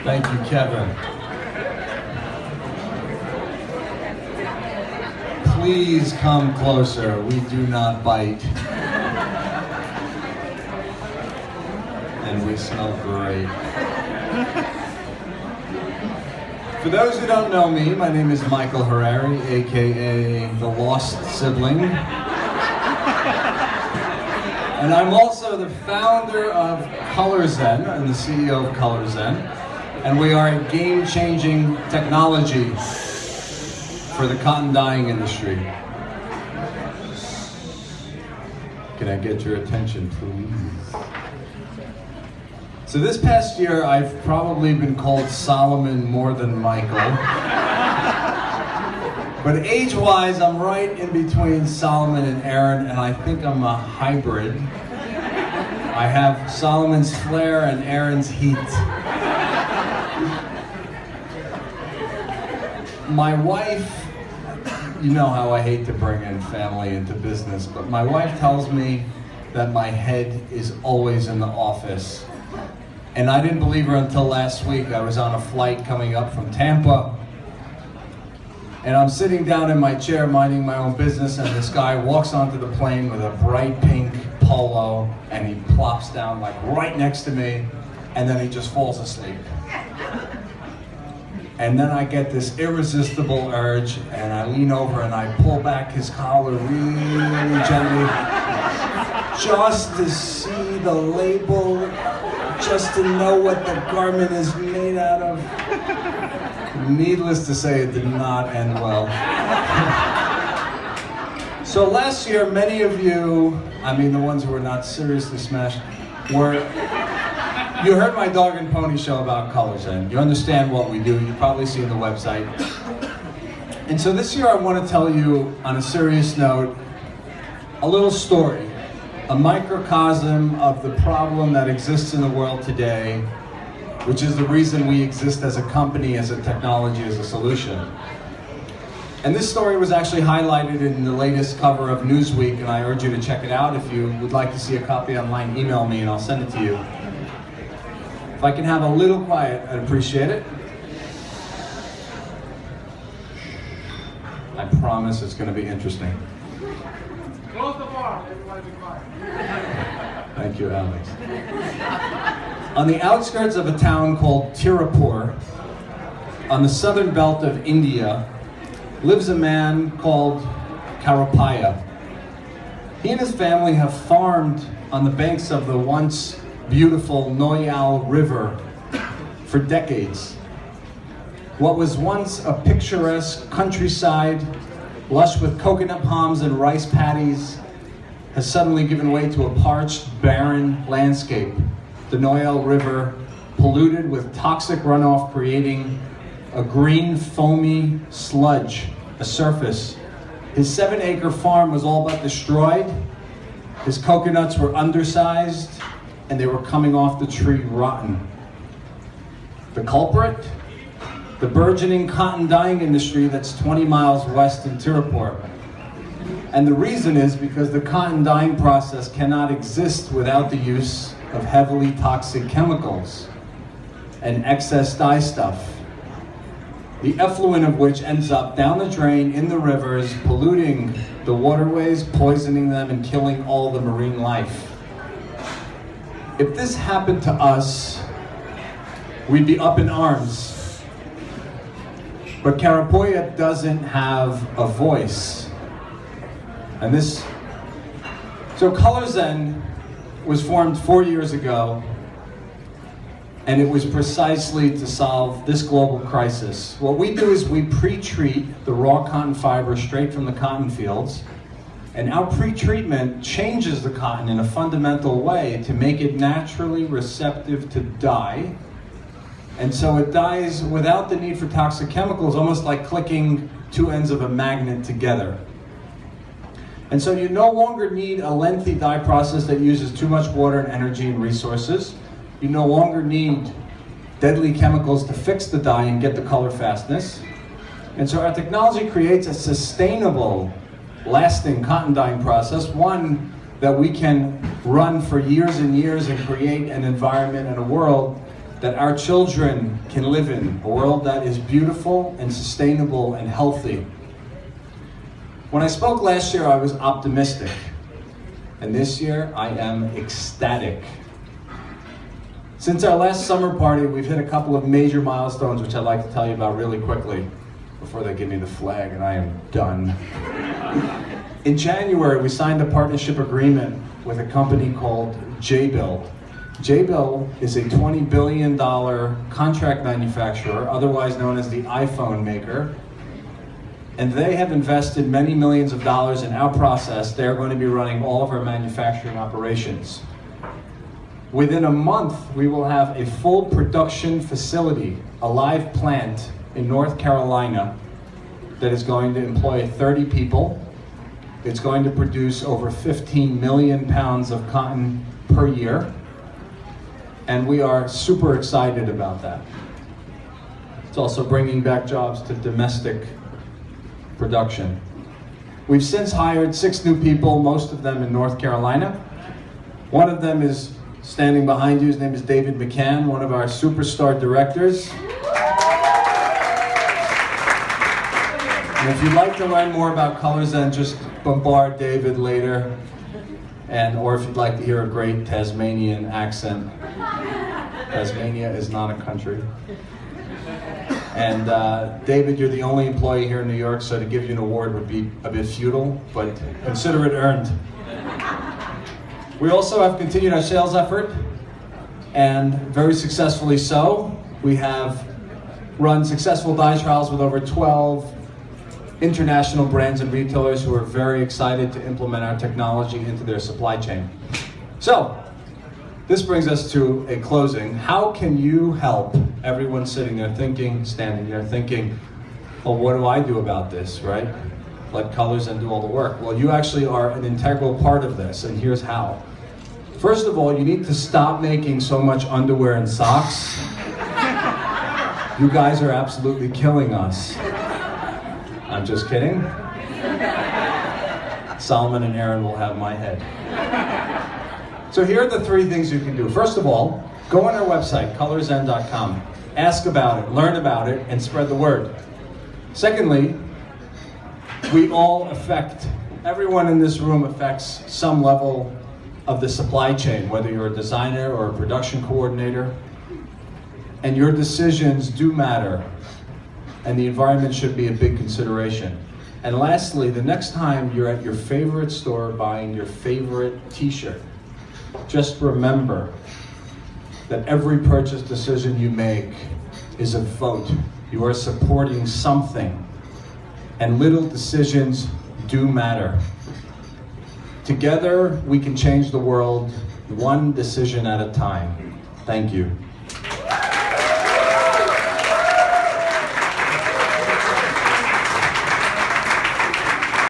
Thank you, Kevin. Please come closer. We do not bite. And we smell great. For those who don't know me, my name is Michael Harari, aka the Lost Sibling. And I'm also the founder of ColorZen and the CEO of ColorZen. And we are a game-changing technology for the cotton dyeing industry. Can I get your attention, please? So this past year, I've probably been called Solomon more than Michael. But age-wise, I'm right in between Solomon and Aaron, and I think I'm a hybrid. I have Solomon's flair and Aaron's heat. My wife, you know how I hate to bring in family into business, but my wife tells me that my head is always in the office. And I didn't believe her until last week. I was on a flight coming up from Tampa, and I'm sitting down in my chair minding my own business, and this guy walks onto the plane with a bright pink polo, and he plops down like right next to me, and then he just falls asleep. And then I get this irresistible urge, and I lean over and I pull back his collar really gently, just to see the label, just to know what the garment is made out of. Needless to say, it did not end well. So last year, many of you, I mean the ones who were not seriously smashed, you heard my dog and pony show about ColorZen. You understand what we do. You probably see on the website. And so this year I want to tell you, on a serious note, a little story, a microcosm of the problem that exists in the world today, which is the reason we exist as a company, as a technology, as a solution. And this story was actually highlighted in the latest cover of Newsweek, and I urge you to check it out. If you would like to see a copy online, email me and I'll send it to you. If I can have a little quiet, I'd appreciate it. I promise it's going to be interesting. Close the bar, everybody be quiet. Thank you, Alex. On the outskirts of a town called Tirupur, on the southern belt of India, lives a man called Karapaya. He and his family have farmed on the banks of the once beautiful Noyal River for decades. What was once a picturesque countryside, lush with coconut palms and rice paddies, has suddenly given way to a parched, barren landscape. The Noyal River, polluted with toxic runoff, creating a green, foamy sludge, a surface. His 7-acre farm was all but destroyed. His coconuts were undersized, and they were coming off the tree rotten. The culprit? The burgeoning cotton dyeing industry that's 20 miles west in Tirupur. And the reason is because the cotton dyeing process cannot exist without the use of heavily toxic chemicals and excess dye stuff, the effluent of which ends up down the drain in the rivers, polluting the waterways, poisoning them, and killing all the marine life. If this happened to us, we'd be up in arms. But Karapaya doesn't have a voice. And so ColorZen was formed 4 years ago, and it was precisely to solve this global crisis. What we do is we pre-treat the raw cotton fiber straight from the cotton fields, and our pre-treatment changes the cotton in a fundamental way to make it naturally receptive to dye. And so it dyes without the need for toxic chemicals, almost like clicking two ends of a magnet together. And so you no longer need a lengthy dye process that uses too much water and energy and resources. You no longer need deadly chemicals to fix the dye and get the color fastness. And so our technology creates a sustainable, lasting cotton dyeing process, one that we can run for years and years and create an environment and a world that our children can live in, a world that is beautiful and sustainable and healthy. When I spoke last year, I was optimistic, and this year I am ecstatic. Since our last summer party, we've hit a couple of major milestones, which I'd like to tell you about really quickly before they give me the flag and I am done. In January, we signed a partnership agreement with a company called Jabil. Jabil is a $20 billion contract manufacturer, otherwise known as the iPhone maker. And they have invested many millions of dollars in our process. They're going to be running all of our manufacturing operations. Within a month, we will have a full production facility, a live plant in North Carolina that is going to employ 30 people. It's going to produce over 15 million pounds of cotton per year. And we are super excited about that. It's also bringing back jobs to domestic production. We've since hired 6 new people, most of them in North Carolina. One of them is standing behind you. His name is David McCann, one of our superstar directors. And if you'd like to learn more about Colors End, just bombard David later. Or if you'd like to hear a great Tasmanian accent. Tasmania is not a country. And David, you're the only employee here in New York, so to give you an award would be a bit futile, but consider it earned. We also have continued our sales effort, and very successfully so. We have run successful dye trials with over 12 international brands and retailers who are very excited to implement our technology into their supply chain. So, this brings us to a closing. How can you help everyone sitting there thinking, standing there thinking, well, what do I do about this, right? Let Colors End do all the work. Well, you actually are an integral part of this, and here's how. First of all, you need to stop making so much underwear and socks. You guys are absolutely killing us. I'm just kidding. Solomon and Aaron will have my head. So here are the 3 things you can do. First of all, go on our website, colorsend.com. Ask about it, learn about it, and spread the word. Secondly, we all everyone in this room affects some level of the supply chain, whether you're a designer or a production coordinator. And your decisions do matter. And the environment should be a big consideration. And lastly, the next time you're at your favorite store buying your favorite t-shirt, just remember that every purchase decision you make is a vote. You are supporting something. And little decisions do matter. Together, we can change the world one decision at a time. Thank you.